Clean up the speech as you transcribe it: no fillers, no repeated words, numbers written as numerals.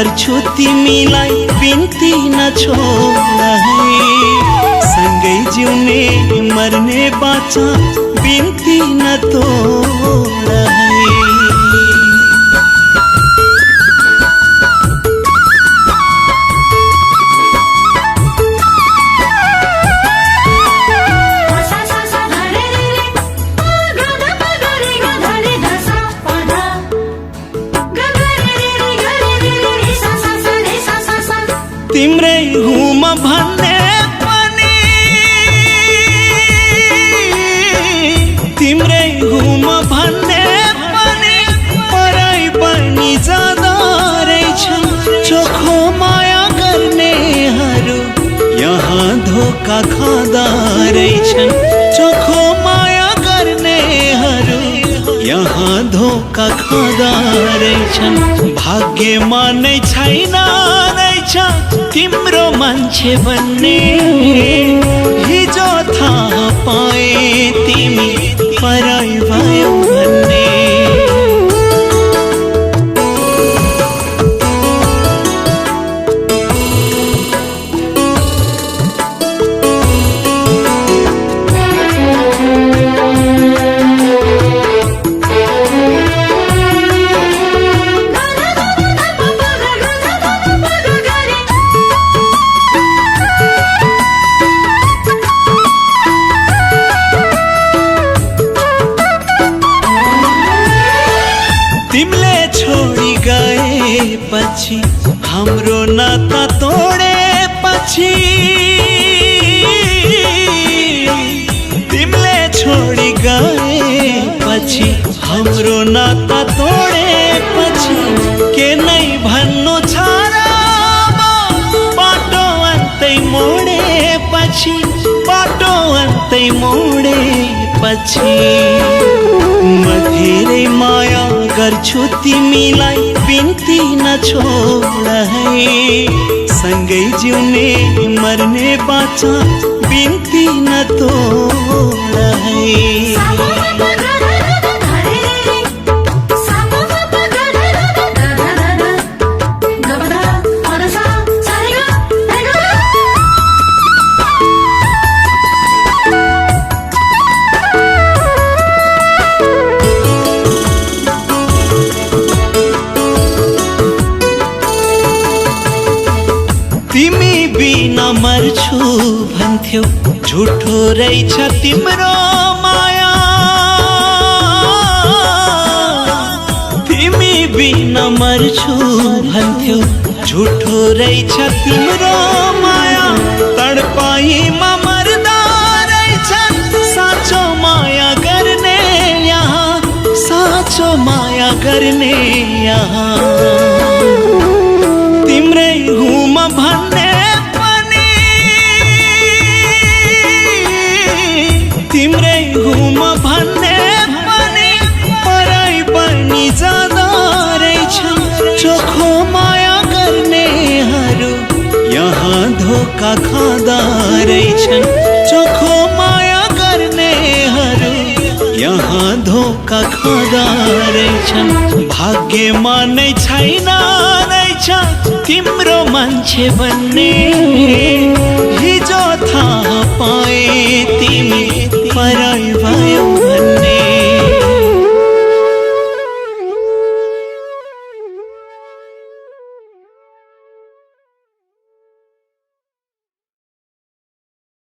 गर्छु तिमीलाई बिन्ती नछोड है। सँगै जिउने मर्ने बाचा बिन्ती नतोड है। तिम्रै हुँ म भन्ने पनि, तिम्रै हुँ म भन्ने पनि पराई पनि जाँदो रहेछ। चोखो माया गर्नेहरू यहाँ धोका खाँदा रहेछन्। चोखो माया गर्नेहरू यहाँ धोका खाँदा रहेछन्। भाग्यमा नै छैन तिम्रो मान्छे भन्ने। हिजो थाहा पाए तिमी पराई भयो भन्ने। तिमीले छोडी गएपछि हाम्रो नाता तोडेपछि, तिमीले छोडी गएपछि हाम्रो नाता तोडेपछि के नै भन्नु छ र बाटो अन्तै मोडेपछि, बाटो अन्तै मोडेपछि। म धेरै माया गर्छु तिमीलाई बिन्ती नछोड है। सँगै जिउने मर्ने बाचा बिन्ती नतोड है। तिमी बिना मर्छु भन्थ्यौ झुठो रहेछ तिम्रो माया। तिमी बिना मर्छु भन्थ्यौ झुठो रहेछ तिम्रो माया। तडपाईमा मर्दा रहेछ साँचो माया गर्ने यहाँ, साँचो माया गर्ने यहाँ। तिम्रै हुँ म भन्ने पनि, तिम्रै हुँ म भन्ने पनि पराई पनि जाँदो रहेछ। चोखो माया गर्नेहरू यहाँ धोका खाँदा रहेछन्। चोखो माया गर्नेहरू यहाँ धोका खाँदा रहेछन्। भाग्यमा नै छैन तिम्रो मान्छे भन्ने। हिजो